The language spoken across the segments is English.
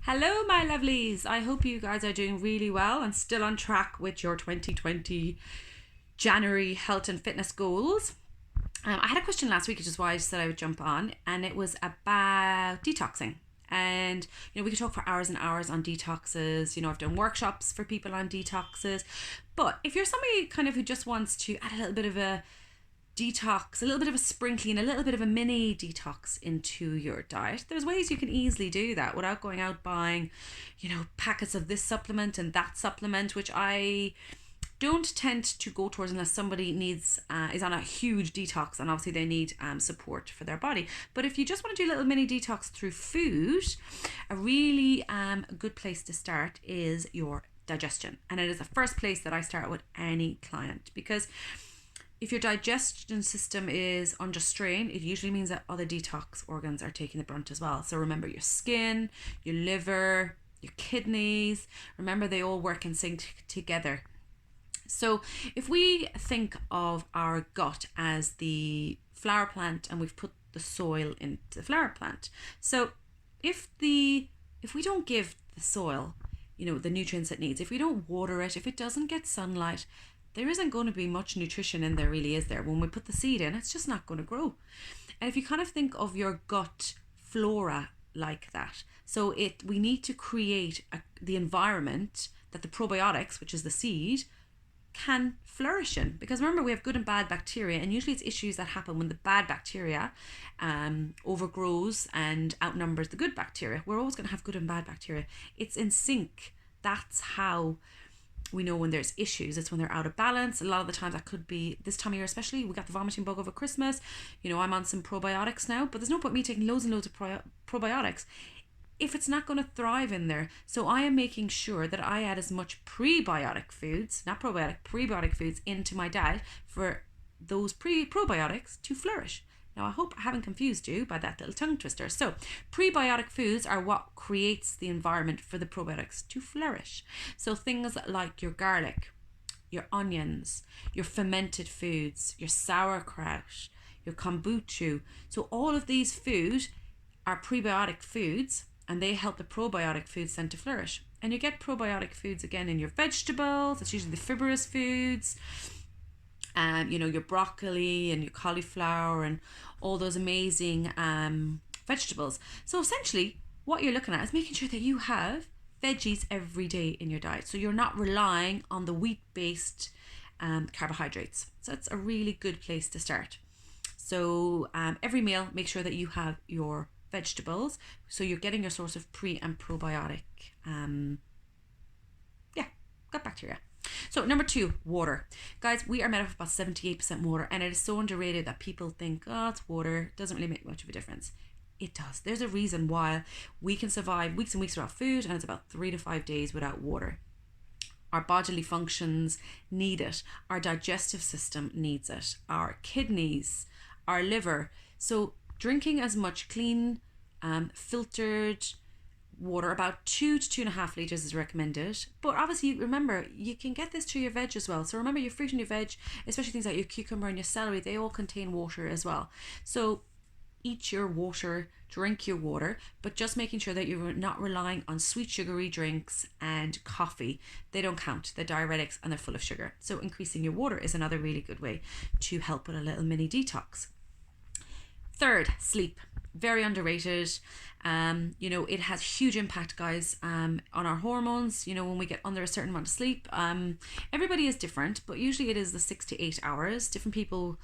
Hello, my lovelies. I hope you guys are doing really well and still on track with your 2020 January health and fitness goals. I had a question last week, which is why I said I would jump on, and it was about detoxing. And we could talk for hours and hours on detoxes. I've done workshops for people on detoxes. But if you're somebody kind of who just wants to add a little bit of a detox, a little bit of a sprinkling, a little bit of a mini detox into your diet, there's ways you can easily do that without going out buying, packets of this supplement and that supplement, which I don't tend to go towards unless somebody needs is on a huge detox and obviously they need support for their body. But if you just want to do a little mini detox through food, a really good place to start is your digestion, and it is the first place that I start with any client, because if your digestion system is under strain, it usually means that other detox organs are taking the brunt as well. So remember, your skin, your liver, your kidneys, remember they all work in sync together. So if we think of our gut as the flower plant and we've put the soil into the flower plant. So if we don't give the soil, the nutrients it needs, if we don't water it, if it doesn't get sunlight, there isn't going to be much nutrition in there, really, is there? When we put the seed in, it's just not going to grow. And if you kind of think of your gut flora like that, so we need to create the environment that the probiotics, which is the seed, can flourish in. Because remember, we have good and bad bacteria, and usually it's issues that happen when the bad bacteria overgrows and outnumbers the good bacteria. We're always going to have good and bad bacteria. It's in sync. That's how we know when there's issues. It's when they're out of balance. A lot of the times that could be this time of year, especially. We got the vomiting bug over Christmas. I'm on some probiotics now, but there's no point me taking loads and loads of probiotics if it's not going to thrive in there. So I am making sure that I add as much prebiotic foods, not probiotic, prebiotic foods into my diet for those probiotics to flourish. Now, I hope I haven't confused you by that little tongue twister. So, prebiotic foods are what creates the environment for the probiotics to flourish. So, things like your garlic, your onions, your fermented foods, your sauerkraut, your kombucha. So, all of these foods are prebiotic foods, and they help the probiotic foods then to flourish. And you get probiotic foods again in your vegetables. It's usually the fibrous foods. Your broccoli and your cauliflower and all those amazing vegetables. So essentially, what you're looking at is making sure that you have veggies every day in your diet. So you're not relying on the wheat-based carbohydrates. So it's a really good place to start. So every meal, make sure that you have your vegetables. So you're getting your source of pre and probiotic gut bacteria. So number 2, water. Guys, we are made up of about 78% water, and it is so underrated that people think, oh, it's water, doesn't really make much of a difference. It does. There's a reason why we can survive weeks and weeks without food, and it's about 3 to 5 days without water. Our bodily functions need it. Our digestive system needs it. Our kidneys, our liver. So drinking as much clean, filtered water, about 2 to 2.5 litres is recommended. But obviously, remember, you can get this to your veg as well. So remember, your fruit and your veg, especially things like your cucumber and your celery, they all contain water as well. So eat your water, drink your water, but just making sure that you're not relying on sweet sugary drinks and coffee. They don't count. They're diuretics and they're full of sugar. So increasing your water is another really good way to help with a little mini detox. 3rd, sleep. Very underrated. It has huge impact, guys, on our hormones. When we get under a certain amount of sleep, everybody is different, but usually it is the 6 to 8 hours. Different people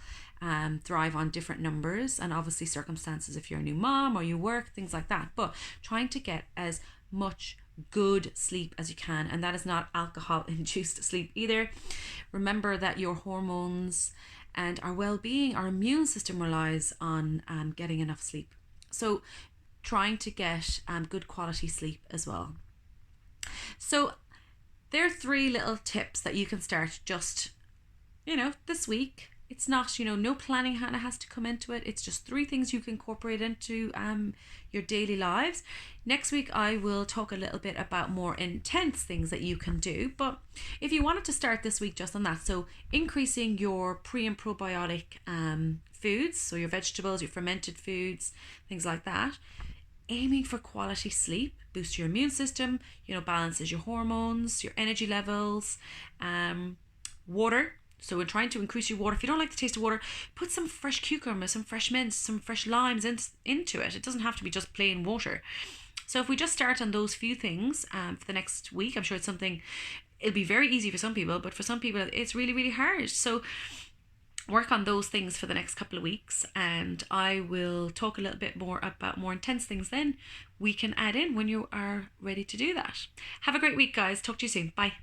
thrive on different numbers, and obviously circumstances, if you're a new mom or you work, things like that. But trying to get as much good sleep as you can, and that is not alcohol induced sleep either. Remember that your hormones and our well-being, our immune system relies on getting enough sleep. So trying to get good quality sleep as well. So there are 3 little tips that you can start just, this week. It's not, no planning has to come into it. It's just 3 things you can incorporate into your daily lives. Next week, I will talk a little bit about more intense things that you can do. But if you wanted to start this week just on that, so increasing your pre and probiotic foods, so your vegetables, your fermented foods, things like that. aiming for quality sleep boosts your immune system, balances your hormones, your energy levels. Water. So we're trying to increase your water. If you don't like the taste of water, put some fresh cucumber, some fresh mint, some fresh limes into it. It doesn't have to be just plain water. So if we just start on those few things for the next week, I'm sure it'll be very easy for some people, but for some people it's really, really hard. So work on those things for the next couple of weeks, and I will talk a little bit more about more intense things then we can add in when you are ready to do that. Have a great week, guys. Talk to you soon. Bye.